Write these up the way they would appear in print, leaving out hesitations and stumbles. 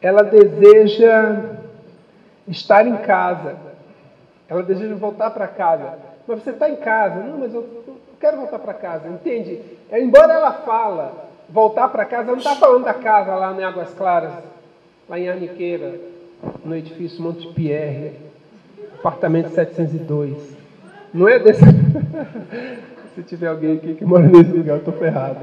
ela deseja estar em casa. Ela deseja voltar para casa. Mas você está em casa. Não, mas eu quero voltar para casa. Entende? Embora ela fala voltar para casa, ela não está falando da casa lá em Águas Claras, lá em Arniqueira, no edifício Montpierre, apartamento 702. Não é desse... Se tiver alguém aqui que mora nesse lugar, eu estou ferrado.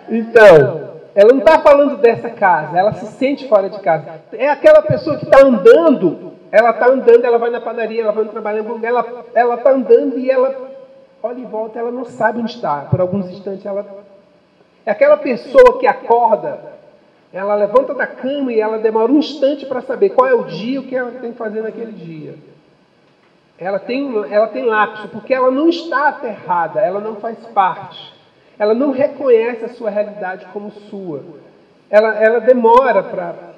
Então, ela não está falando dessa casa, ela se sente fora de casa. É aquela pessoa que está andando, ela vai na padaria, ela vai no trabalho, ela está andando e ela olha em volta, ela não sabe onde está. Por alguns instantes, é aquela pessoa que acorda, ela levanta da cama e ela demora um instante para saber qual é o dia, o que ela tem que fazer naquele dia. Ela tem lapso, porque ela não está aterrada, ela não faz parte. Ela não reconhece a sua realidade como sua. Ela demora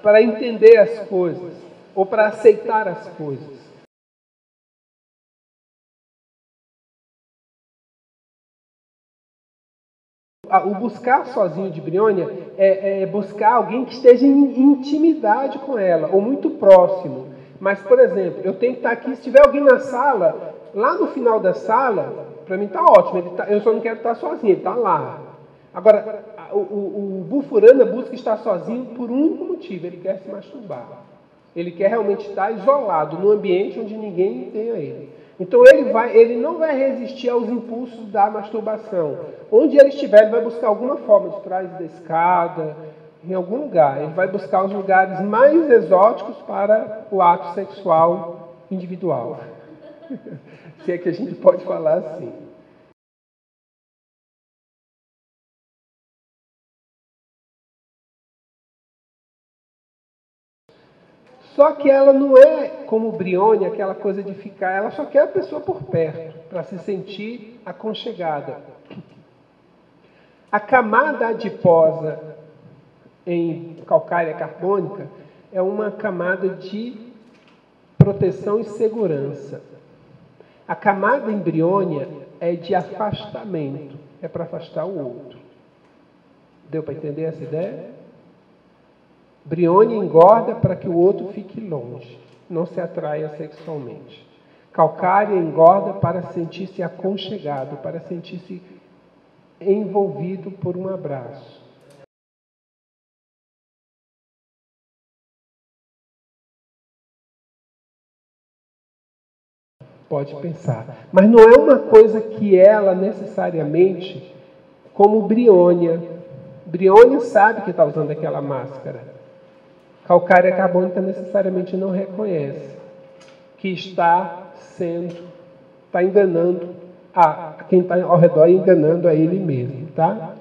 para entender as coisas, ou para aceitar as coisas. O buscar sozinho de Briônia é buscar alguém que esteja em intimidade com ela, ou muito próximo. Mas, por exemplo, eu tenho que estar aqui, se tiver alguém na sala, lá no final da sala, para mim está ótimo, eu só não quero estar sozinho, ele está lá. Agora, o Bufurana busca estar sozinho por um único motivo, ele quer se masturbar. Ele quer realmente estar isolado, num ambiente onde ninguém tenha ele. Então ele não vai resistir aos impulsos da masturbação. Onde ele estiver, ele vai buscar alguma forma, de trás da escada, em algum lugar. Ele vai buscar os lugares mais exóticos para o ato sexual individual. Se é que a gente pode falar assim. Só que ela não é como Briônia, aquela coisa de ficar, ela só quer a pessoa por perto, para se sentir aconchegada. A camada adiposa em calcária carbônica é uma camada de proteção e segurança. A camada embriônia é de afastamento, é para afastar o outro. Deu para entender essa ideia? Briônia engorda para que o outro fique longe, não se atraia sexualmente. Calcária engorda para sentir-se aconchegado, para sentir-se envolvido por um abraço. Pode pensar. Mas não é uma coisa que ela necessariamente, como Briônia. Briônia sabe que está usando aquela máscara. Calcária carbônica necessariamente não reconhece que está enganando a quem está ao redor e enganando a ele mesmo, tá?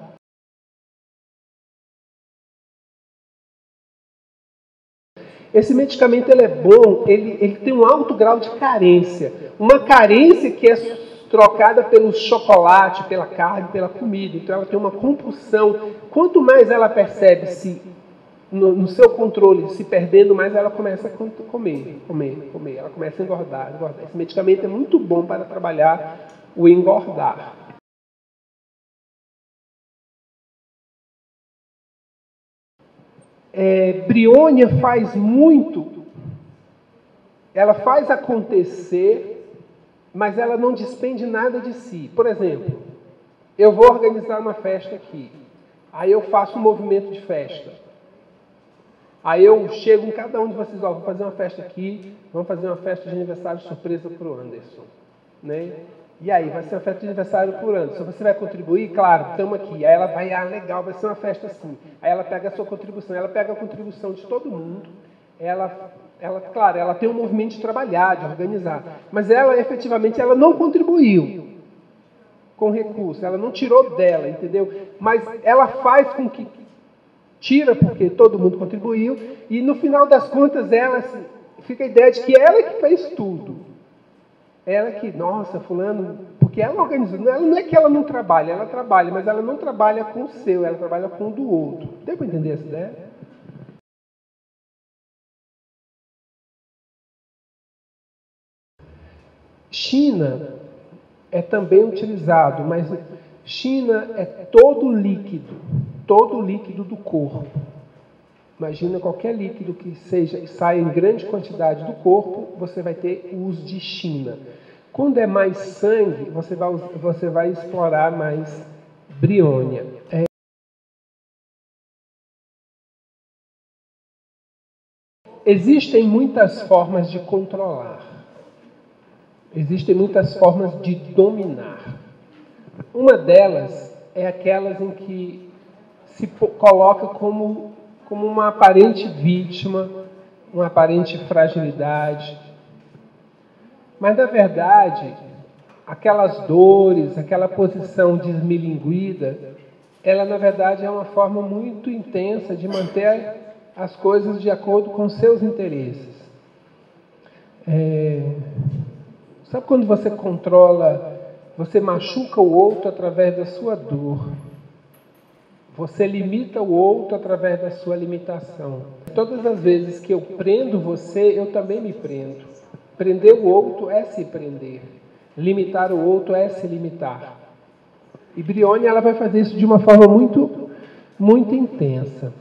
Esse medicamento ele é bom, ele tem um alto grau de carência. Uma carência que é trocada pelo chocolate, pela carne, pela comida. Então ela tem uma compulsão. Quanto mais ela percebe-se no seu controle se perdendo, mais ela começa a comer. Ela começa a engordar. Esse medicamento é muito bom para trabalhar o engordar. Briônia faz muito, ela faz acontecer, mas ela não despende nada de si. Por exemplo, eu vou organizar uma festa aqui, aí eu faço um movimento de festa. Aí eu chego em cada um de vocês, vou fazer uma festa aqui, vamos fazer uma festa de aniversário surpresa para o Anderson. Né? E aí, vai ser uma festa de aniversário por Anderson. Você vai contribuir? Claro, estamos aqui. Aí ela vai, legal, vai ser uma festa assim. Aí ela pega a sua contribuição, ela pega a contribuição de todo mundo. Claro, ela tem um movimento de trabalhar, de organizar. Mas ela, efetivamente, ela não contribuiu com recurso, ela não tirou dela, entendeu? Mas ela faz com que tira porque todo mundo contribuiu, e no final das contas fica a ideia de que ela que fez tudo. Ela que, nossa, fulano, porque ela organizou. Ela não é que ela não trabalha, ela trabalha, mas ela não trabalha com o seu, ela trabalha com o do outro. Deu para entender essa ideia? China é também utilizado, mas China é todo líquido do corpo. Imagina qualquer líquido que saia em grande quantidade do corpo, você vai ter uso de China. Quando é mais sangue, você vai explorar mais Briônia. Existem muitas formas de controlar. Existem muitas formas de dominar. Uma delas é aquelas em que se coloca como uma aparente vítima, uma aparente fragilidade. Mas, na verdade, aquelas dores, aquela posição desmilinguida, ela, na verdade, é uma forma muito intensa de manter as coisas de acordo com seus interesses. Sabe quando você controla, você machuca o outro através da sua dor? Você limita o outro através da sua limitação. Todas as vezes que eu prendo você, eu também me prendo. Prender o outro é se prender. Limitar o outro é se limitar. E Briônia, ela vai fazer isso de uma forma muito, muito intensa.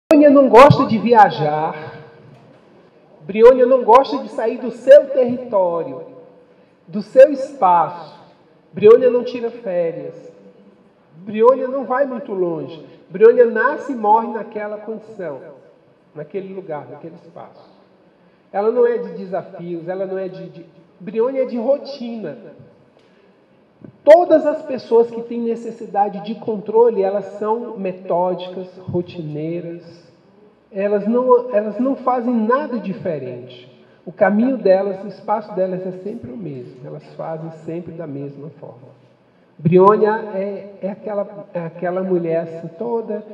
Briônia não gosta de viajar. Briônia não gosta de sair do seu território, do seu espaço. Briônia não tira férias. Briônia não vai muito longe. Briônia nasce e morre naquela condição, naquele lugar, naquele espaço. Ela não é de desafios, ela não é Briônia é de rotina. Todas as pessoas que têm necessidade de controle, elas são metódicas, rotineiras. Elas não fazem nada diferente. O caminho delas, o espaço delas é sempre o mesmo. Elas fazem sempre da mesma forma. Briônia é aquela mulher assim toda,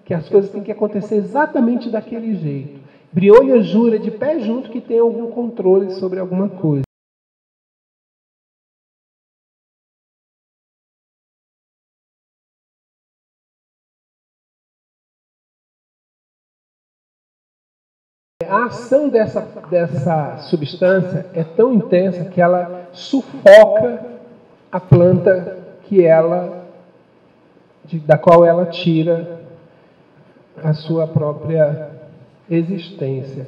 que as coisas têm que acontecer exatamente daquele jeito. Briônia jura de pé junto que tem algum controle sobre alguma coisa. A ação dessa substância é tão intensa que ela sufoca a planta da qual ela tira a sua própria existência.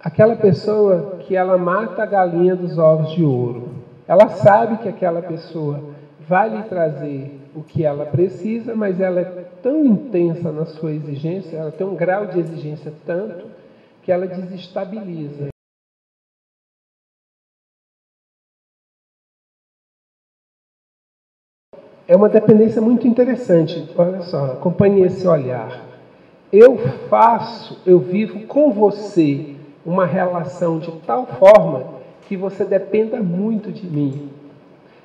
Aquela pessoa que ela mata a galinha dos ovos de ouro, ela sabe que aquela pessoa vai lhe trazer o que ela precisa, mas ela é tão intensa na sua exigência, ela tem um grau de exigência tanto, que ela desestabiliza. É uma dependência muito interessante. Olha só, acompanhe esse olhar. Eu vivo com você uma relação de tal forma que você dependa muito de mim.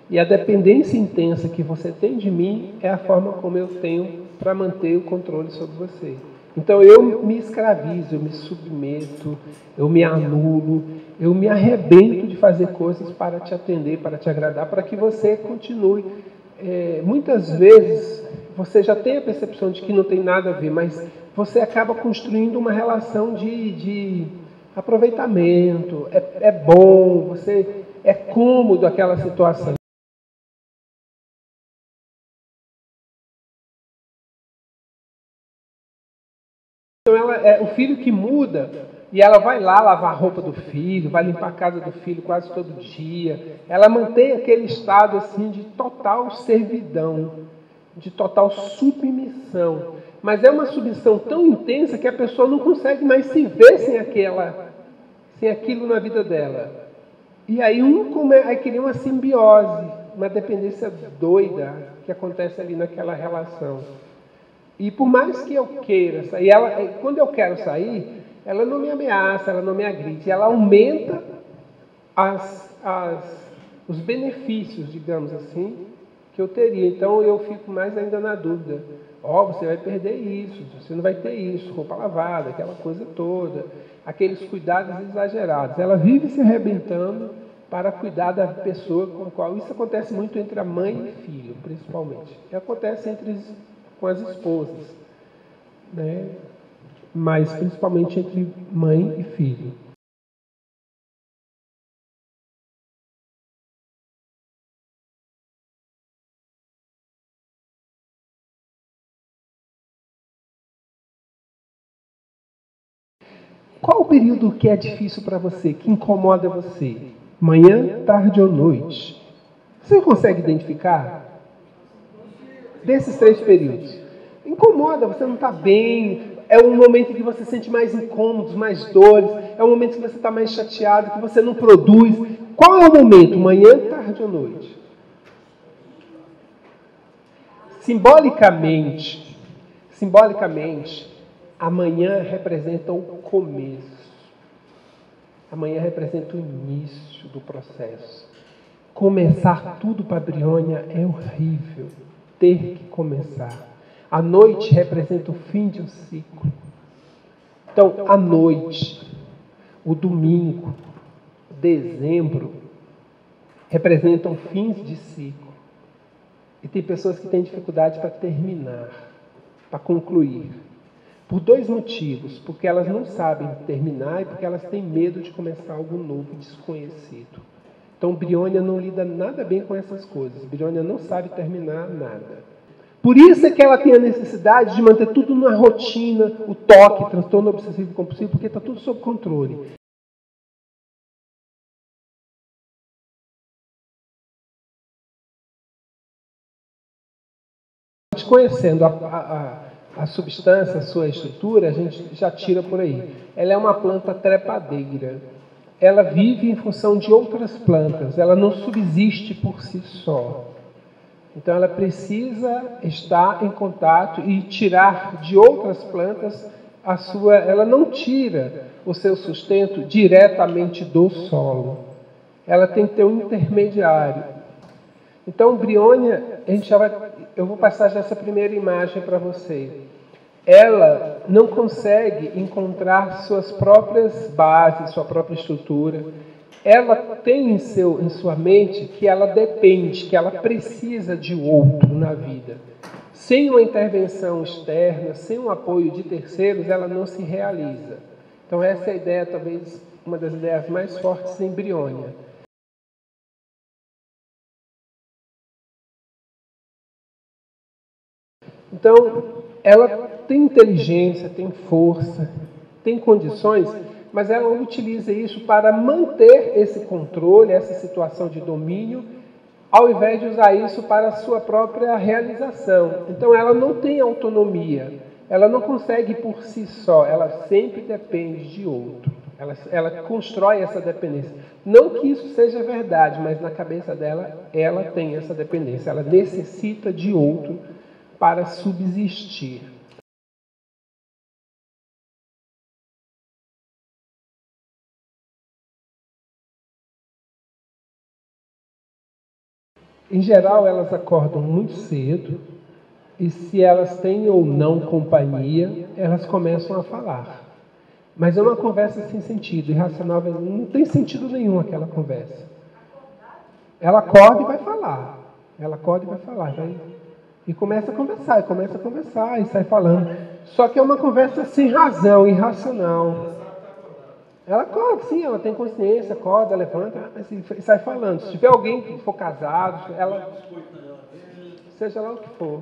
E a dependência intensa que você tem de mim é a forma como eu tenho para manter o controle sobre você. Então eu me escravizo, eu me submeto, eu me anulo, eu me arrebento de fazer coisas para te atender, para te agradar, para que você continue. Muitas vezes você já tem a percepção de que não tem nada a ver, mas você acaba construindo uma relação de aproveitamento, é bom, é cômodo aquela situação. Então ela é o filho que muda e ela vai lá lavar a roupa do filho, vai limpar a casa do filho quase todo dia. Ela mantém aquele estado assim de total servidão, de total submissão. Mas é uma submissão tão intensa que a pessoa não consegue mais se ver sem aquilo na vida dela. E aí aí cria uma simbiose, uma dependência doida que acontece ali naquela relação. E por mais que eu queira sair, quando eu quero sair, ela não me ameaça, ela não me agride, ela aumenta os benefícios, digamos assim, que eu teria. Então eu fico mais ainda na dúvida. Você vai perder isso, você não vai ter isso, roupa lavada, aquela coisa toda, aqueles cuidados exagerados. Ela vive se arrebentando para cuidar da pessoa com a qual isso acontece muito entre a mãe e filho, principalmente. E acontece com as esposas, né? Mas principalmente entre mãe e filho. Qual o período que é difícil para você, que incomoda você? Manhã, tarde ou noite? Você consegue identificar? Desses 3 períodos. Incomoda, você não está bem, é um momento em que você sente mais incômodos, mais dores, é um momento que você está mais chateado, que você não produz. Qual é o momento? Manhã, tarde ou noite? Simbolicamente, a manhã representa o começo. A manhã representa o início do processo. Começar tudo para a Briônia é horrível. Ter que começar. A noite representa o fim de um ciclo. Então, a noite, o domingo, dezembro, representam fins de ciclo. E tem pessoas que têm dificuldade para terminar, para concluir. Por 2 motivos. Porque elas não sabem terminar e porque elas têm medo de começar algo novo, desconhecido. Então, Briônia não lida nada bem com essas coisas. Briônia não sabe terminar nada. Por isso é que ela tem a necessidade de manter tudo na rotina, o toque, transtorno obsessivo compulsivo, porque está tudo sob controle. Conhecendo a substância, a sua estrutura, a gente já tira por aí. Ela é uma planta trepadeira. Ela vive em função de outras plantas. Ela não subsiste por si só. Então, ela precisa estar em contato e tirar de outras plantas a sua... Ela não tira o seu sustento diretamente do solo. Ela tem que ter um intermediário. Então, Briônia, eu vou passar já essa primeira imagem para você. Ela não consegue encontrar suas próprias bases, sua própria estrutura. Ela tem em sua mente que ela depende, que ela precisa de outro na vida. Sem uma intervenção externa, sem um apoio de terceiros, ela não se realiza. Então, essa é a ideia, talvez, uma das ideias mais fortes em Briônia. Então, ela tem inteligência, tem força, tem condições, mas ela utiliza isso para manter esse controle, essa situação de domínio, ao invés de usar isso para a sua própria realização. Então, ela não tem autonomia, ela não consegue por si só, ela sempre depende de outro. Ela constrói essa dependência. Não que isso seja verdade, mas na cabeça dela, ela tem essa dependência, ela necessita de outro para subsistir. Em geral, elas acordam muito cedo e se elas têm ou não companhia, elas começam a falar. Mas é uma conversa sem sentido, irracional, não tem sentido nenhum aquela conversa. Ela acorda e vai falar. Ela acorda e vai falar. E começa a conversar, e sai falando. Só que é uma conversa sem razão, irracional. Ela acorda, sim, ela tem consciência, acorda, levanta e sai falando. Se tiver alguém que for casado, ela... Seja lá o que for.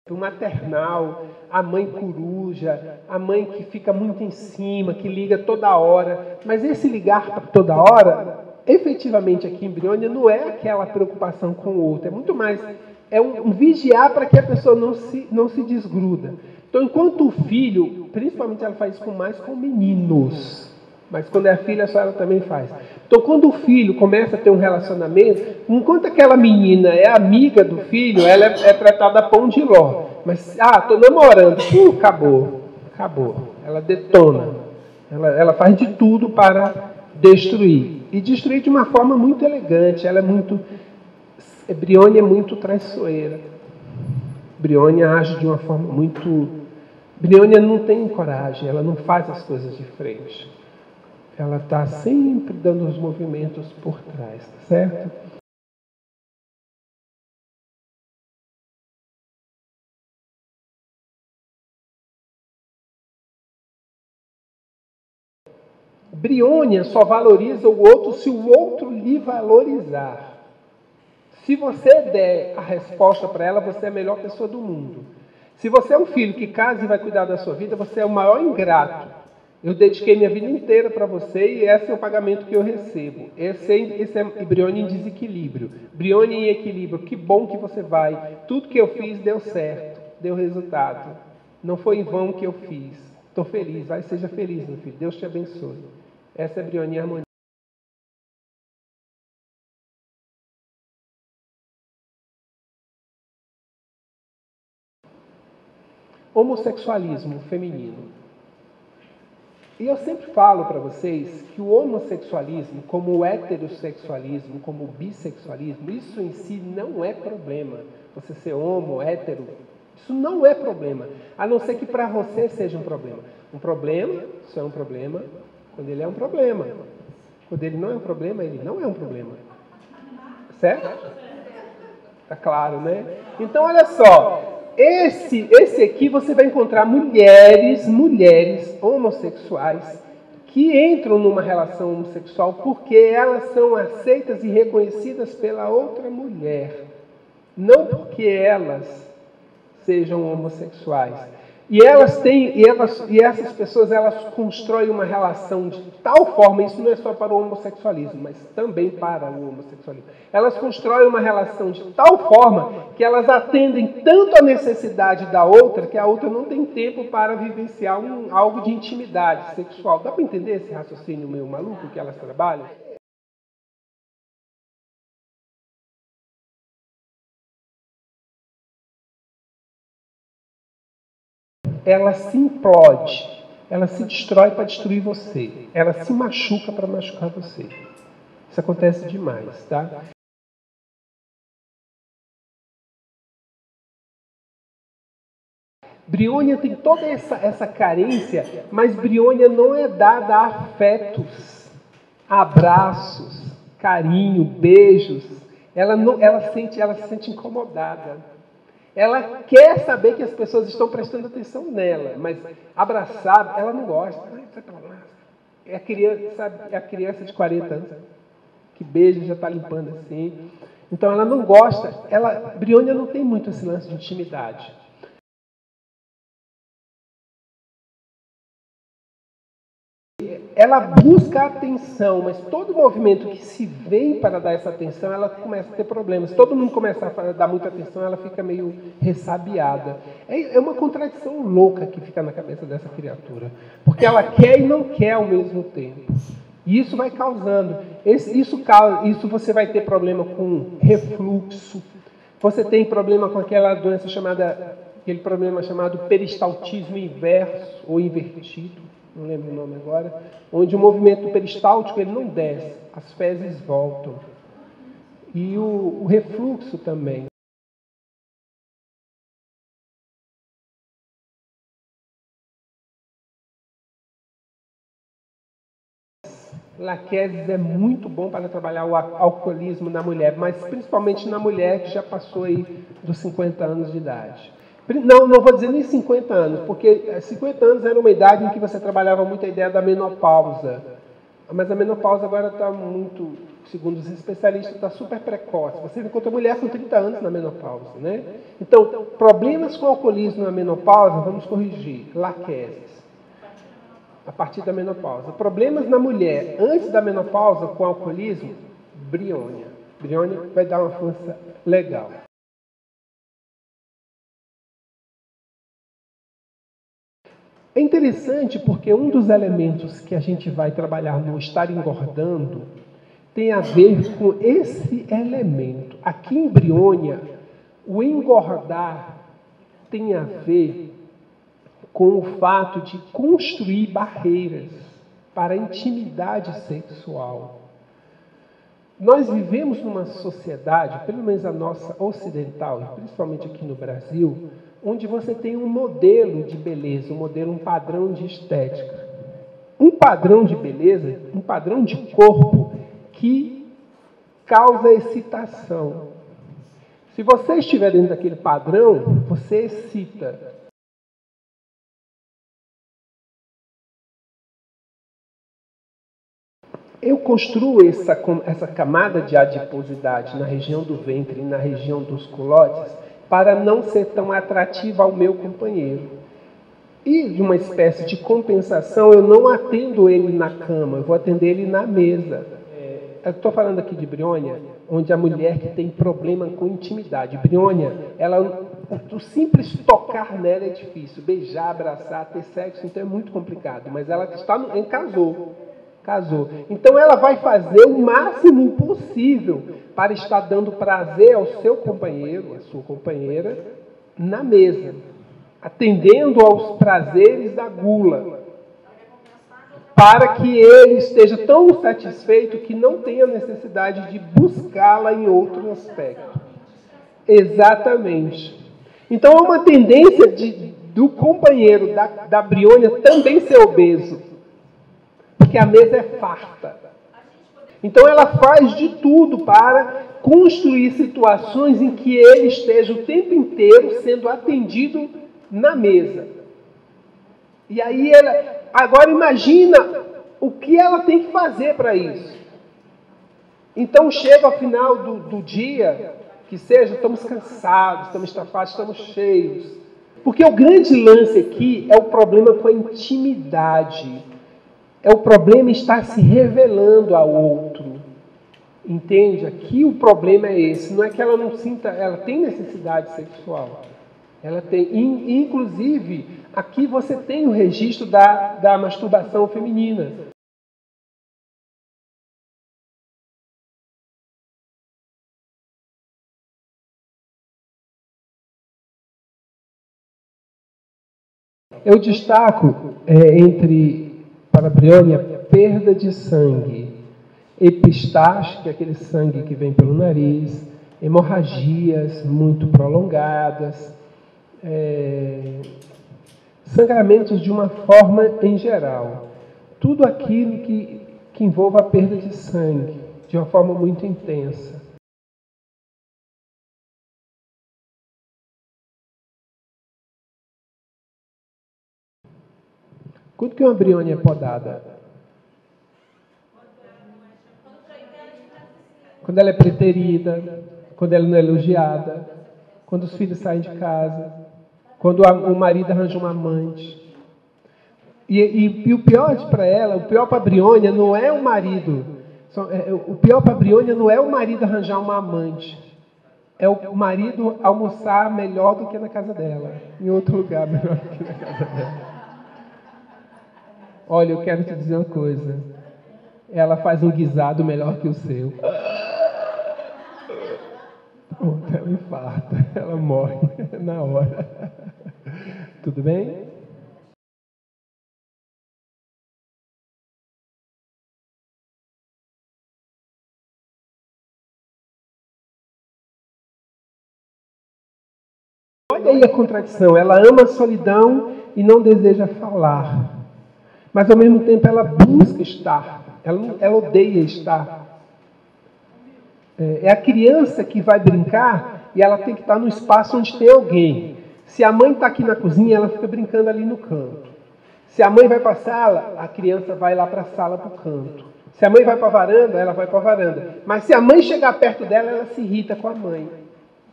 O maternal, a mãe coruja, a mãe que fica muito em cima, que liga toda hora. Mas esse ligar toda hora, efetivamente aqui em Briônia, não é aquela preocupação com o outro. É muito mais, é um vigiar para que a pessoa não se desgruda. Então, enquanto o filho, principalmente ela faz isso mais com meninos, mas quando é filha só ela também faz. Então, quando o filho começa a ter um relacionamento, enquanto aquela menina é amiga do filho, ela é tratada pão de ló. Mas, estou namorando, acabou. Ela detona. Ela faz de tudo para destruir. E destruir de uma forma muito elegante. Briônia é muito traiçoeira. Briônia age de uma forma muito... Briônia não tem coragem, ela não faz as coisas de frente. Ela está sempre dando os movimentos por trás, tá certo? Briônia só valoriza o outro se o outro lhe valorizar. Se você der a resposta para ela, você é a melhor pessoa do mundo. Se você é um filho que casa e vai cuidar da sua vida, você é o maior ingrato. Eu dediquei minha vida inteira para você e esse é o pagamento que eu recebo. Esse é Brione em desequilíbrio. Brione em equilíbrio. Que bom que você vai. Tudo que eu fiz deu certo, deu resultado. Não foi em vão que eu fiz. Estou feliz. Vai, seja feliz, meu filho. Deus te abençoe. Essa é Brione em harmonia. Homossexualismo feminino. E eu sempre falo para vocês que o homossexualismo, como o heterossexualismo, como o bissexualismo, isso em si não é problema. Você ser homo, hétero, isso não é problema. A não ser que para você seja um problema. Um problema só é um problema quando ele é um problema. Quando ele não é um problema, ele não é um problema. Certo? Tá claro, né? Então, olha só. Esse aqui você vai encontrar mulheres homossexuais que entram numa relação homossexual porque elas são aceitas e reconhecidas pela outra mulher, não porque elas sejam homossexuais. E essas pessoas elas constroem uma relação de tal forma, isso não é só para o homossexualismo, mas também para o homossexualismo. Elas constroem uma relação de tal forma que elas atendem tanto a necessidade da outra, que a outra não tem tempo para vivenciar algo de intimidade sexual. Dá para entender esse raciocínio meio maluco que elas trabalham? Ela se implode, ela se destrói para destruir você, ela se machuca para machucar você. Isso acontece demais, tá? Briônia tem toda essa carência, mas Briônia não é dada a afetos, abraços, carinho, beijos. Ela se sente incomodada. Ela quer saber que as pessoas estão prestando atenção nela, mas abraçar, ela não gosta. É a criança, sabe? É a criança de 40 anos que beija e já está limpando assim. Então ela não gosta. Briônia não tem muito esse lance de intimidade. Ela busca atenção, mas todo movimento que se vem para dar essa atenção, ela começa a ter problemas. Todo mundo começa a dar muita atenção, ela fica meio ressabiada. É uma contradição louca que fica na cabeça dessa criatura. Porque ela quer e não quer ao mesmo tempo. E isso vai causando. Isso você vai ter problema com refluxo. Você tem problema com aquela doença aquele problema chamado peristaltismo inverso ou invertido. Não lembro o nome agora, onde o movimento peristáltico ele não desce, as fezes voltam. E o refluxo também. Laquesis é muito bom para trabalhar o alcoolismo na mulher, mas principalmente na mulher que já passou aí dos 50 anos de idade. Não vou dizer nem 50 anos, porque 50 anos era uma idade em que você trabalhava muito a ideia da menopausa. Mas a menopausa agora está muito, segundo os especialistas, está super precoce. Você encontra mulher com 30 anos na menopausa, né? Então, problemas com alcoolismo na menopausa, vamos corrigir, laqueses, a partir da menopausa. Problemas na mulher antes da menopausa com alcoolismo, Briônia. Briônia vai dar uma força legal. É interessante porque um dos elementos que a gente vai trabalhar no estar engordando tem a ver com esse elemento. Aqui em Briônia, o engordar tem a ver com o fato de construir barreiras para a intimidade sexual. Nós vivemos numa sociedade, pelo menos a nossa ocidental, principalmente aqui no Brasil, onde você tem um modelo de beleza, um padrão de estética. Um padrão de beleza, um padrão de corpo que causa excitação. Se você estiver dentro daquele padrão, você excita. Eu construo essa camada de adiposidade na região do ventre e na região dos culotes para não ser tão atrativa ao meu companheiro. E, de uma espécie de compensação, eu não atendo ele na cama, eu vou atender ele na mesa. Eu estou falando aqui de Briônia, onde a mulher que tem problema com intimidade. Briônia, o simples tocar nela é difícil. Beijar, abraçar, ter sexo, então é muito complicado. Mas ela casou. Então ela vai fazer o máximo possível para estar dando prazer ao seu companheiro, à sua companheira, na mesa, atendendo aos prazeres da gula, para que ele esteja tão satisfeito que não tenha necessidade de buscá-la em outro aspecto. Exatamente. Então há uma tendência do companheiro da Briônia também ser obeso, porque a mesa é farta. Então ela faz de tudo para construir situações em que ele esteja o tempo inteiro sendo atendido na mesa. E aí agora imagina o que ela tem que fazer para isso. Então chega ao final do dia, que seja, estamos cansados, estamos estafados, estamos cheios. Porque o grande lance aqui é o problema com a intimidade. É o problema estar se revelando ao outro. Entende? Aqui o problema é esse. Não é que ela não sinta, ela tem necessidade sexual. Ela tem, inclusive, aqui você tem o registro da masturbação feminina. Eu destaco para a Briônia, perda de sangue, epistaxe, que é aquele sangue que vem pelo nariz, hemorragias muito prolongadas, sangramentos de uma forma em geral. Tudo aquilo que envolva a perda de sangue, de uma forma muito intensa. Quando que uma Briônia é podada? Quando ela é preterida, quando ela não é elogiada, quando os filhos saem de casa, quando o marido arranja um amante. E o pior para ela, o pior para a Briônia não é o marido. O pior para a Briônia não é o marido arranjar uma amante. É o marido almoçar melhor do que na casa dela. Em outro lugar melhor do que na casa dela. Olha, eu quero te dizer uma coisa. Ela faz um guisado melhor que o seu. Ela infarta, ela morre na hora. Tudo bem? Olha aí a contradição. Ela ama a solidão e não deseja falar. Mas, ao mesmo tempo, ela busca estar. Ela odeia estar. É a criança que vai brincar e ela tem que estar no espaço onde tem alguém. Se a mãe está aqui na cozinha, ela fica brincando ali no canto. Se a mãe vai para a sala, a criança vai lá para a sala, para o canto. Se a mãe vai para a varanda, ela vai para a varanda. Mas se a mãe chegar perto dela, ela se irrita com a mãe.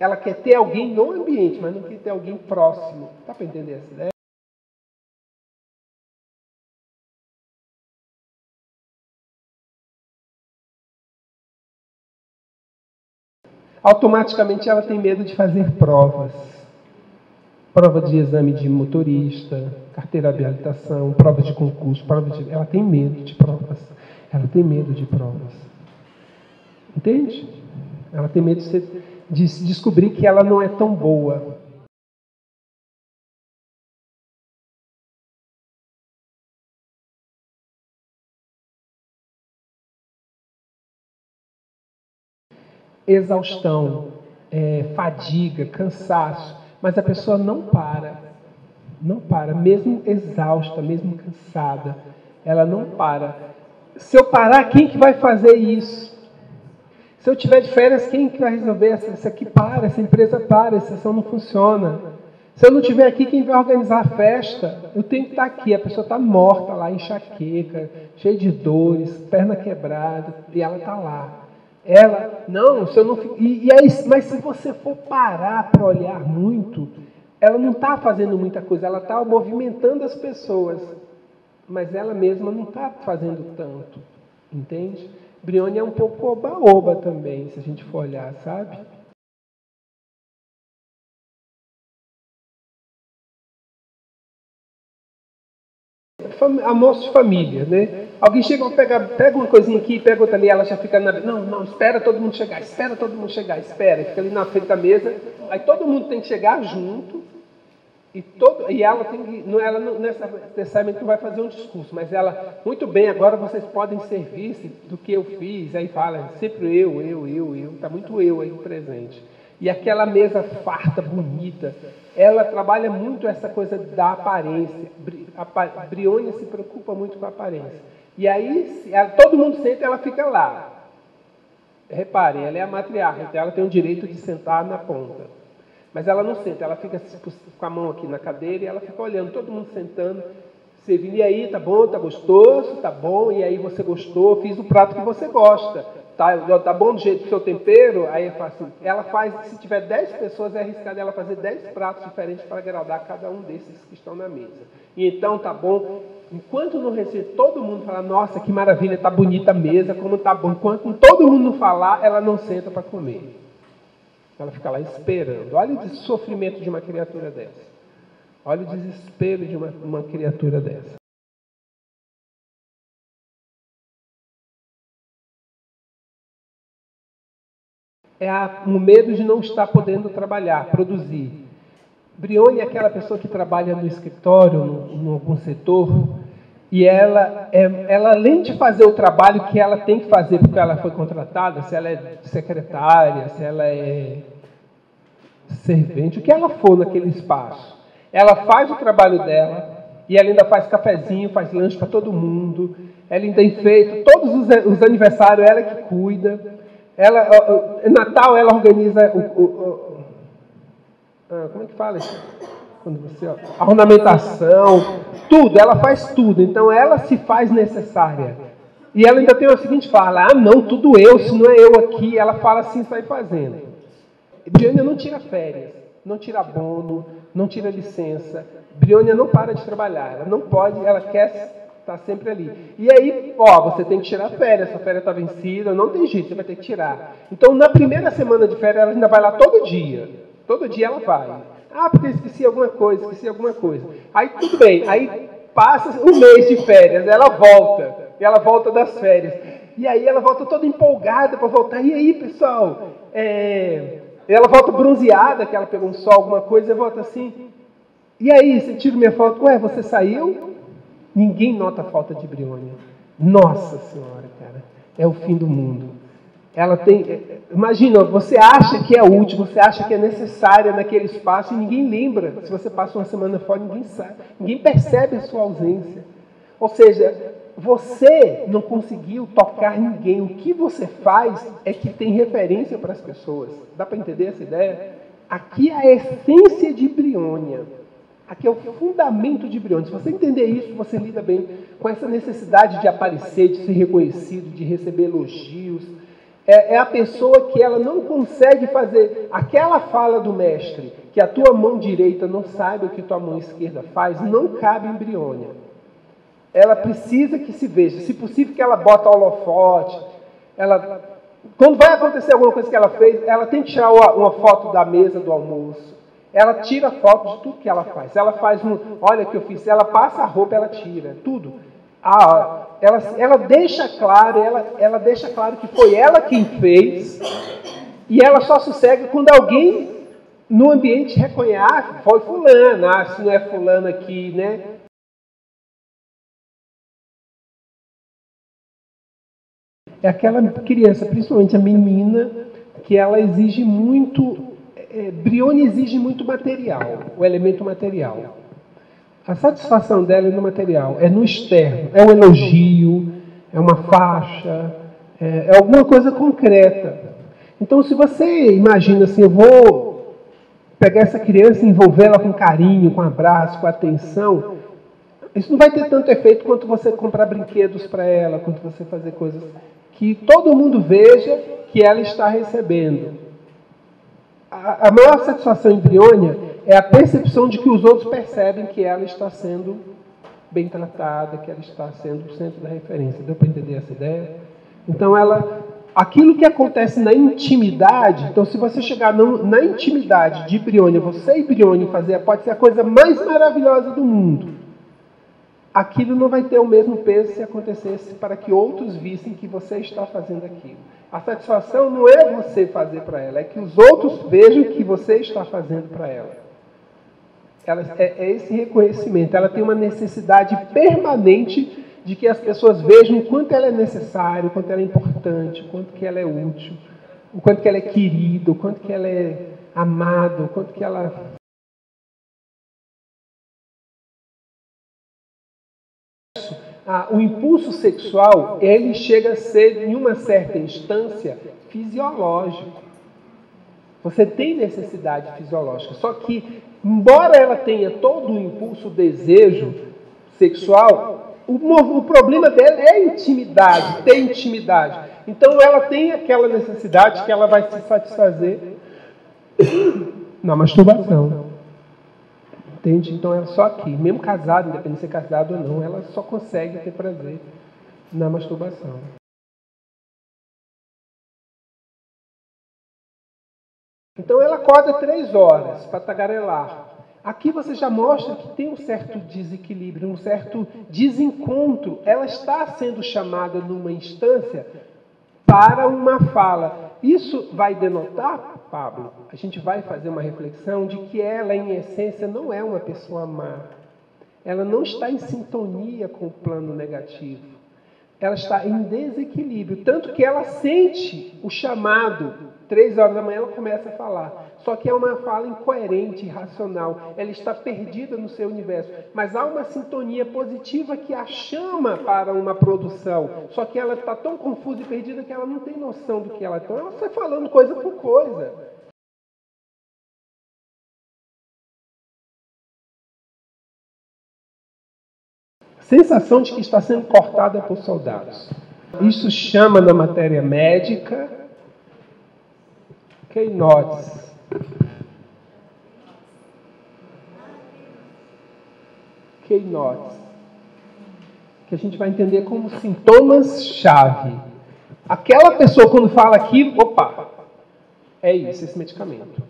Ela quer ter alguém no ambiente, mas não quer ter alguém próximo. Dá para entender essa ideia? Automaticamente ela tem medo de fazer provas. Prova de exame de motorista, carteira de habilitação, prova de concurso, ela tem medo de provas. Ela tem medo de provas. Entende? Ela tem medo de descobrir que ela não é tão boa. Exaustão, fadiga, cansaço, mas a pessoa não para, mesmo exausta, mesmo cansada, ela não para. Se eu parar, quem que vai fazer isso? Se eu tiver de férias, quem que vai resolver? Isso aqui para, essa empresa para, essa sessão não funciona. Se eu não estiver aqui, quem vai organizar a festa? Eu tenho que estar aqui, a pessoa está morta lá, enxaqueca, cheia de dores, perna quebrada, e ela está lá. Ela, não, se eu não... mas se você for parar para olhar muito, ela não está fazendo muita coisa, ela está movimentando as pessoas, mas ela mesma não está fazendo tanto, entende? Brione é um pouco oba-oba também, se a gente for olhar, sabe? Almoço de família, né? Alguém chega, pega uma coisinha aqui, pega outra ali, ela já fica na... Não, espera todo mundo chegar, espera. Fica ali na frente da mesa, aí todo mundo tem que chegar junto, e ela tem que... Ela não necessariamente não vai fazer um discurso, mas ela, muito bem, agora vocês podem servir-se do que eu fiz, aí fala, sempre eu, está muito eu aí presente. E aquela mesa farta, bonita, ela trabalha muito essa coisa da aparência. A Brione se preocupa muito com a aparência. E aí, todo mundo senta, ela fica lá. Reparem, ela é a matriarca, então ela tem o direito de sentar na ponta. Mas ela não senta, ela fica com a mão aqui na cadeira e ela fica olhando, todo mundo sentando, servindo. E aí, tá bom, tá gostoso, tá bom, e aí você gostou, fiz o prato que você gosta. Tá bom do jeito do seu tempero? Aí ela faz, se tiver 10 pessoas, é arriscado ela fazer 10 pratos diferentes para agradar cada um desses que estão na mesa. E então, tá bom, enquanto não receber, todo mundo fala, nossa, que maravilha, tá bonita a mesa, como tá bom. Enquanto todo mundo não falar, ela não senta para comer. Ela fica lá esperando. Olha o sofrimento de uma criatura dessa. Olha o desespero de uma criatura dessa. O medo de não estar podendo trabalhar, produzir. Brione é aquela pessoa que trabalha no escritório, em algum setor, e ela, além de fazer o trabalho que ela tem que fazer porque ela foi contratada, se ela é secretária, se ela é servente, o que ela for naquele espaço, ela faz o trabalho dela, e ela ainda faz cafezinho, faz lanche para todo mundo, ela ainda enfeita todos os aniversários, ela que cuida. Natal, ela organiza como é que fala isso? Quando você, a ornamentação, tudo, ela faz tudo. Então, ela se faz necessária. E ela ainda tem a seguinte fala, não, tudo eu, se não é eu aqui, ela fala assim, sai fazendo. Briônia não tira férias, não tira abono, não tira licença. Briônia não para de trabalhar, ela não pode, ela quer... Está sempre ali. E aí, você tem que tirar férias, essa férias está vencida, não tem jeito, você vai ter que tirar. Então, na primeira semana de férias, ela ainda vai lá todo dia. Todo dia ela vai. Porque eu esqueci alguma coisa. Aí, tudo bem. Aí, passa um mês de férias, ela volta das férias. E aí, ela volta toda empolgada para voltar. E aí, pessoal? Ela volta bronzeada, que ela pegou um sol, alguma coisa, e volta assim. E aí, você tira minha foto? Você saiu? Ninguém nota a falta de Briônia. Nossa Senhora, cara. É o fim do mundo. Ela tem... Imagina, você acha que é útil, você acha que é necessária naquele espaço e ninguém lembra. Se você passa uma semana fora, ninguém sabe. Ninguém percebe a sua ausência. Ou seja, você não conseguiu tocar ninguém. O que você faz é que tem referência para as pessoas. Dá para entender essa ideia? Aqui é a essência de Briônia. Aqui é o fundamento de Briônia. Se você entender isso, você lida bem com essa necessidade de aparecer, de ser reconhecido, de receber elogios. É a pessoa que ela não consegue fazer aquela fala do mestre, que a tua mão direita não sabe o que tua mão esquerda faz, não cabe em Briônia. Ela precisa que se veja. Se possível que ela bota holofote. Quando vai acontecer alguma coisa que ela fez, ela tem que tirar uma foto da mesa do almoço. Ela tira foto de tudo que ela faz. Ela faz olha o que eu fiz, ela passa a roupa, ela tira, tudo. Ela deixa claro, ela deixa claro que foi ela quem fez, e ela só sossega quando alguém no ambiente reconhece, foi fulano, se não é fulano aqui, né? É aquela criança, principalmente a menina, que ela exige muito... Briônia exige muito material, o elemento material. A satisfação dela é no material, é no externo, é um elogio, é uma faixa, é alguma coisa concreta. Então, se você imagina assim, eu vou pegar essa criança e envolvê-la com carinho, com abraço, com atenção, isso não vai ter tanto efeito quanto você comprar brinquedos para ela, quanto você fazer coisas que todo mundo veja que ela está recebendo. A maior satisfação embriônica é a percepção de que os outros percebem que ela está sendo bem tratada, que ela está sendo o centro da referência. Deu para entender essa ideia? Então, aquilo que acontece na intimidade, então se você chegar na intimidade de embriônia, você e embriônia fazer, pode ser a coisa mais maravilhosa do mundo. Aquilo não vai ter o mesmo peso se acontecesse para que outros vissem que você está fazendo aquilo. A satisfação não é você fazer para ela, é que os outros vejam que você está fazendo para ela. É esse reconhecimento. Ela tem uma necessidade permanente de que as pessoas vejam o quanto ela é necessária, o quanto ela é importante, o quanto que ela é útil, o quanto que ela é querida, o quanto que ela é amada, o quanto que ela... O impulso sexual, ele chega a ser, em uma certa instância, fisiológico. Você tem necessidade fisiológica. Só que, embora ela tenha todo o impulso, o desejo sexual, o problema dela é a intimidade, ter intimidade. Então, ela tem aquela necessidade que ela vai se satisfazer na masturbação. Entende? Então, ela só aqui, mesmo casada, independente de ser casado ou não, ela só consegue ter prazer na masturbação. Então, ela acorda 3 horas para tagarelar. Aqui você já mostra que tem um certo desequilíbrio, um certo desencontro. Ela está sendo chamada numa instância para uma fala. Isso vai denotar, Pablo, a gente vai fazer uma reflexão de que ela, em essência, não é uma pessoa má. Ela não está em sintonia com o plano negativo. Ela está em desequilíbrio, tanto que ela sente o chamado. 3 horas da manhã ela começa a falar. Só que é uma fala incoerente, irracional. Ela está perdida no seu universo. Mas há uma sintonia positiva que a chama para uma produção. Só que ela está tão confusa e perdida que ela não tem noção do que ela está. Ela está falando coisa com coisa. Sensação de que está sendo cortada por soldados. Isso chama na matéria médica keinotes. Keinotes. Que a gente vai entender como sintomas-chave. Aquela pessoa, quando fala aquilo, opa, é isso, esse medicamento.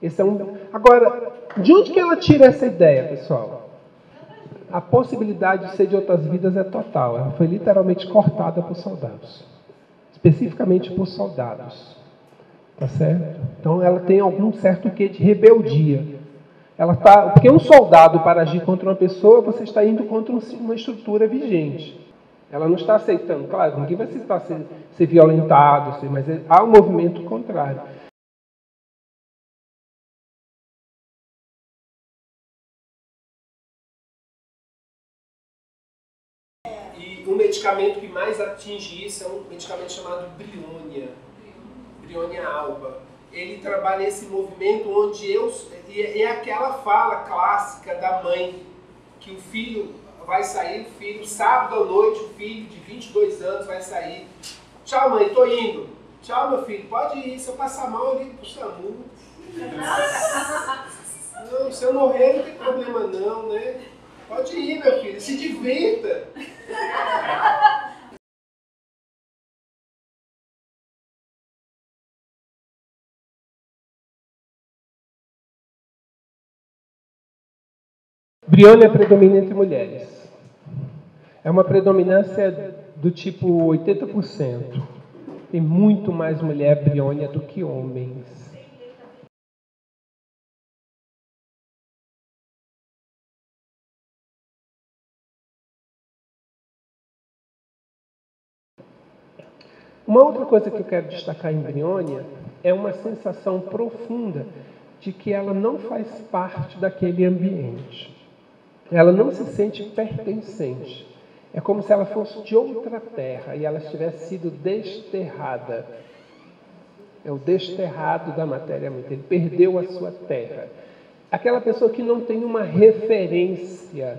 Esse é um... Agora, de onde que ela tira essa ideia, pessoal? A possibilidade de ser de outras vidas é total. Ela foi literalmente cortada por soldados. Especificamente por soldados. Tá certo? Então ela tem algum certo quê de rebeldia. Porque um soldado, para agir contra uma pessoa, você está indo contra uma estrutura vigente. Ela não está aceitando. Claro, ninguém vai aceitar ser violentado, mas há um movimento contrário. E o medicamento que mais atinge isso é um medicamento chamado Brionia alba. Ele trabalha esse movimento onde é aquela fala clássica da mãe, que o filho vai sair, sábado à noite, o filho de 22 anos vai sair. Tchau, mãe, tô indo. Tchau, meu filho, pode ir, se eu passar mal eu ligo pro SAMU. Não, se eu morrer não tem problema não, né? Pode ir, meu filho, se divirta. Brionia é predominante entre mulheres. É uma predominância do tipo 80%. Tem muito mais mulher brionia do que homens. Uma outra coisa que eu quero destacar em brionia é uma sensação profunda de que ela não faz parte daquele ambiente. Ela não se sente pertencente. É como se ela fosse de outra terra e ela tivesse sido desterrada. É o desterrado da matéria. Ele perdeu a sua terra. Aquela pessoa que não tem uma referência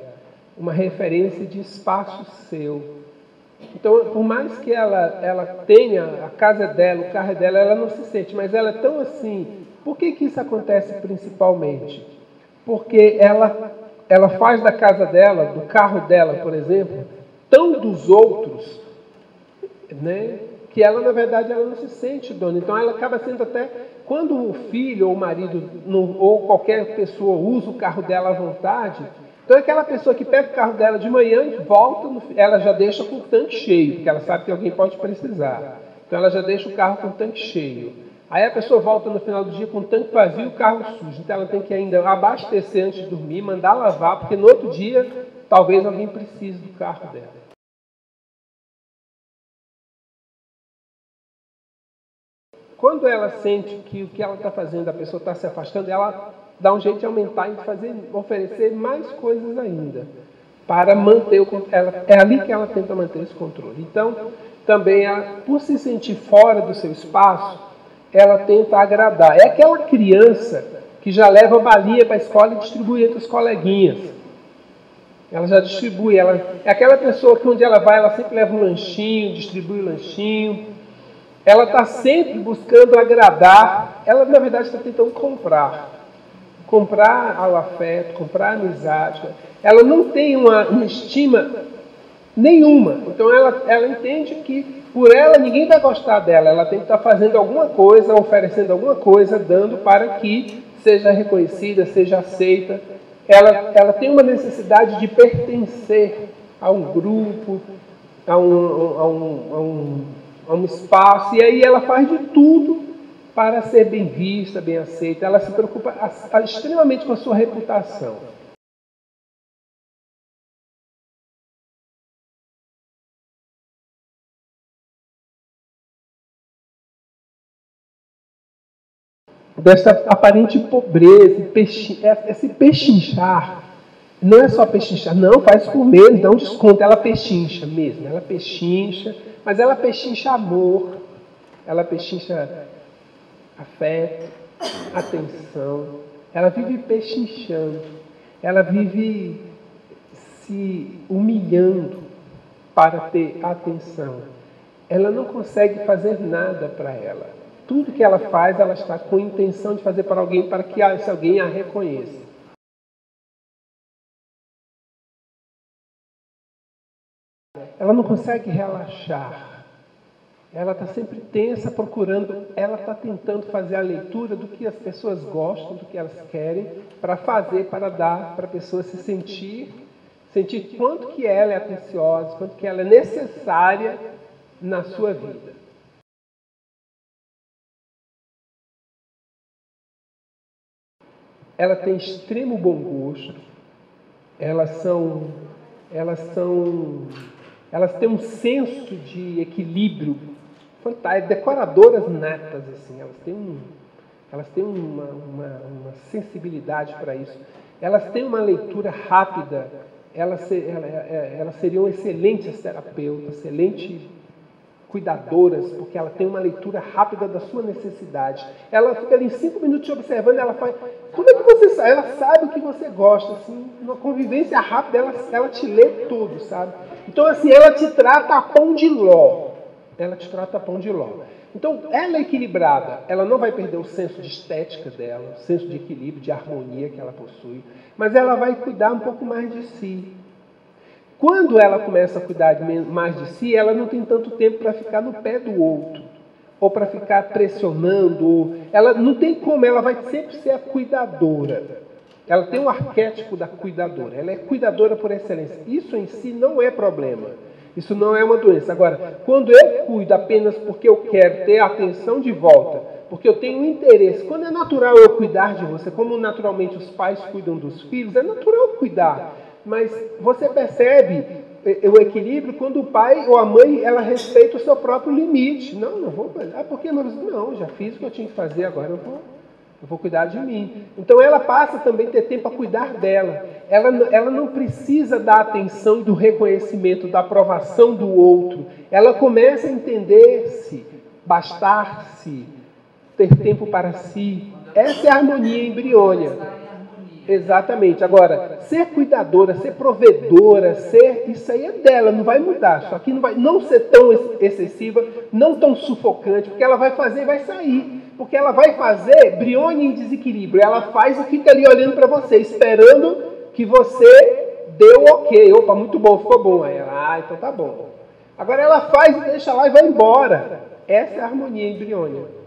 de espaço seu. Então, por mais que ela tenha a casa dela, o carro dela, ela não se sente, mas ela é tão assim. Por que isso acontece principalmente? Porque ela faz da casa dela, do carro dela, por exemplo, tão dos outros, né, que ela, na verdade, ela não se sente dona. Então, ela acaba sendo até, quando o filho ou o marido ou qualquer pessoa usa o carro dela à vontade, então é aquela pessoa que pega o carro dela de manhã e volta, ela já deixa com o tanque cheio, porque ela sabe que alguém pode precisar. Então, ela já deixa o carro com o tanque cheio. Aí a pessoa volta no final do dia com o tanque vazio e o carro sujo. Então, ela tem que ainda abastecer antes de dormir, mandar lavar, porque no outro dia, talvez alguém precise do carro dela. Quando ela sente que o que ela está fazendo, a pessoa está se afastando, ela dá um jeito de aumentar e oferecer mais coisas ainda, para manter o controle. É ali que ela tenta manter esse controle. Então, também, por se sentir fora do seu espaço, ela tenta agradar. É aquela criança que já leva balinha para a escola e distribui entre os coleguinhas. Ela já distribui. É aquela pessoa que onde ela vai, ela sempre leva um lanchinho, distribui o lanchinho. Ela está sempre buscando agradar. Ela, na verdade, está tentando comprar. Comprar o afeto, comprar a amizade. Ela não tem uma estima nenhuma. Então, ela entende que, por ela, ninguém vai gostar dela. Ela tem que estar fazendo alguma coisa, oferecendo alguma coisa, dando para que seja reconhecida, seja aceita. Ela tem uma necessidade de pertencer a um grupo, a um espaço, e aí ela faz de tudo para ser bem vista, bem aceita. Ela se preocupa extremamente com a sua reputação. Dessa aparente pobreza, esse pechinchar. Não é só pechinchar, não, faz por menos, dá um desconto. Ela pechincha mesmo, ela pechincha, mas ela pechincha amor, ela pechincha afeto, atenção. Ela vive pechinchando, ela vive se humilhando para ter atenção. Ela não consegue fazer nada para ela. Tudo que ela faz, ela está com a intenção de fazer para alguém, para que esse alguém a reconheça. Ela não consegue relaxar. Ela está sempre tensa, procurando, ela está tentando fazer a leitura do que as pessoas gostam, do que elas querem, para fazer, para dar, para a pessoa se sentir quanto que ela é atenciosa, quanto que ela é necessária na sua vida. Ela tem extremo bom gosto, elas têm um senso de equilíbrio fantástico, decoradoras natas, assim, elas têm uma sensibilidade para isso. Elas têm uma leitura rápida, elas seriam excelentes terapeutas, excelentes cuidadoras, porque ela tem uma leitura rápida da sua necessidade. Ela fica ali 5 minutos observando, ela faz... Como é que você sabe? Ela sabe o que você gosta, assim, uma convivência rápida, ela te lê tudo, sabe? Então, assim, ela te trata a pão de ló. Ela te trata a pão de ló. Então, ela é equilibrada, ela não vai perder o senso de estética dela, o senso de equilíbrio, de harmonia que ela possui, mas ela vai cuidar um pouco mais de si. Quando ela começa a cuidar mais de si, ela não tem tanto tempo para ficar no pé do outro, ou para ficar pressionando. Ela não tem como, ela vai sempre ser a cuidadora. Ela tem um arquétipo da cuidadora, ela é cuidadora por excelência. Isso em si não é problema, isso não é uma doença. Agora, quando eu cuido apenas porque eu quero ter a atenção de volta, porque eu tenho um interesse, quando é natural eu cuidar de você, como naturalmente os pais cuidam dos filhos, é natural eu cuidar. Mas você percebe o equilíbrio quando o pai ou a mãe, ela respeita o seu próprio limite. Não vou cuidar. Por que? Não, já fiz o que eu tinha que fazer, agora eu vou cuidar de mim. Então ela passa também a ter tempo a cuidar dela. Ela não precisa da atenção e do reconhecimento, da aprovação do outro. Ela começa a entender-se, bastar-se, ter tempo para si. Essa é a harmonia embriônica. Exatamente. Agora, ser cuidadora, ser provedora, isso aí é dela, não vai mudar. Só que não vai não ser tão excessiva, não tão sufocante, porque ela vai fazer e vai sair. Porque ela vai fazer Brione em desequilíbrio. Ela faz e fica ali olhando para você, esperando que você dê o ok. Opa, muito bom, ficou bom. Aí ela, então tá bom. Agora ela faz e deixa lá e vai embora. Essa é a harmonia em Brione.